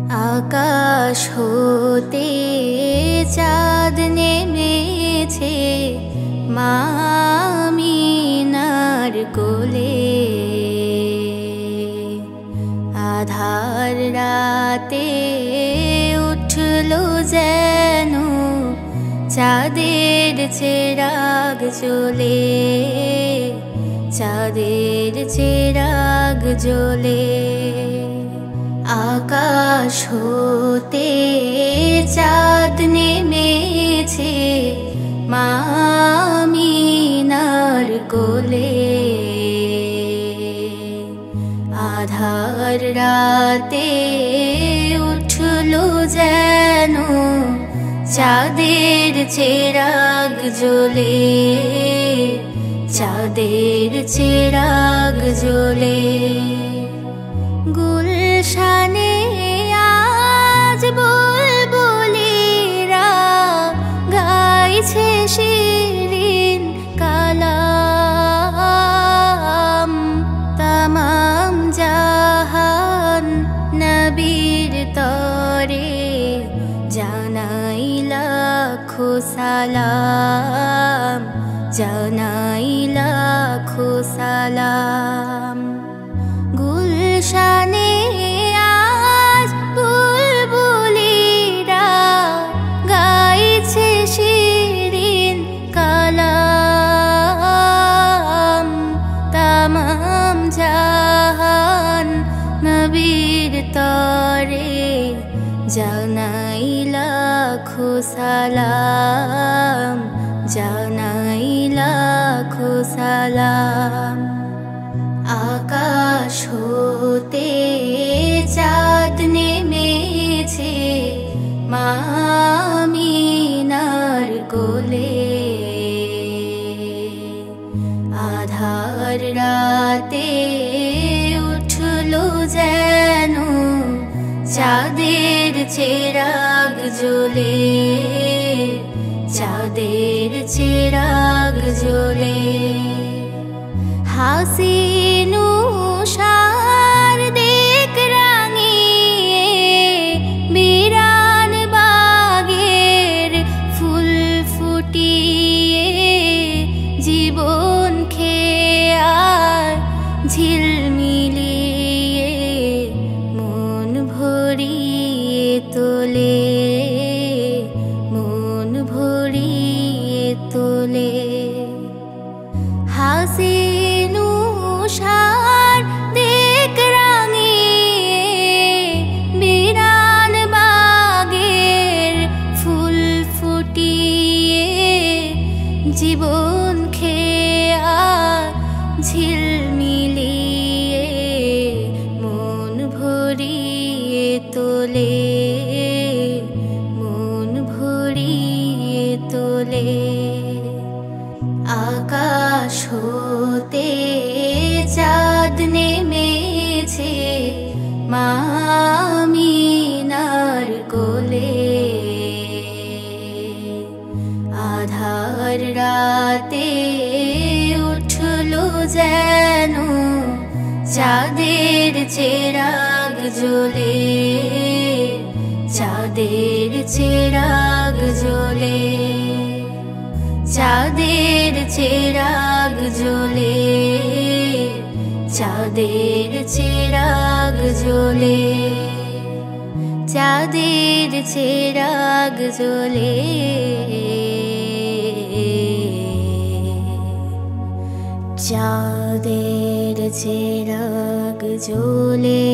আকাশ হতে চাঁদ নেমেছে মা আমিনার কোলে। আধার রাতে উঠলো যেন চাঁদের চেরাগ জ্বলে, চাঁদের চেরাগ জ্বলে। আকাশ হতে চাঁদ নেমেছে মা আমিনার কোলে। আধার রাতে উঠলো যেন চাঁদের চেরাগ জ্বলে, চাঁদের চেরাগ জ্বলে। গুলশানে আজ বুলবুলিরা গাইছে শিরিন কালাম। তামাম জাহান নবীর তরে জানাই লাখো সালাম, জানাই লাখো সালাম। গুলশানে আজ বুলবুলিরা গাইছে শিরিন কালাম। তামাম জাহান নবীর তরে জানাই লাখো সালাম, জানাই লাখো সালাম। আকাশ হতে চাঁদ নেমেছে মা আমিনার কোলে। আধার রাতে উঠলো যেন চাঁদের চেরাগ জ্বলে, চাঁদের চেরাগ জ্বলে। হাসিন উষার দিক রাঙিয়ে বিরান বাগের ফুল ফুটিয়ে জীবন খেয়ে আর ঝিলমিলিয়ে মন ভরিয়ে তোলে, মন ভরিয়ে তোলে। হাসিন উষার দিক রাঙিয়ে বিরান বাগের ফুল ফুটিয়ে জীবন খেয়ে আর ঝিলমিলিয়ে মন ভরিয়ে তোলে, মন ভরিয়ে তোলে। আকাশ হতে চাঁদ নেমেছে মা আমিনার কোলে। আধার রাতে উঠলো যেন চাঁদের চেরাগ জ্বলে, চাঁদের চেরাগ জ্বলে, চাঁদের চেরাগ জ্বলে, চাঁদের চেরাগ জ্বলে, চাঁদের চেরাগ জ্বলে, চাঁদের চেরাগ জ্বলে।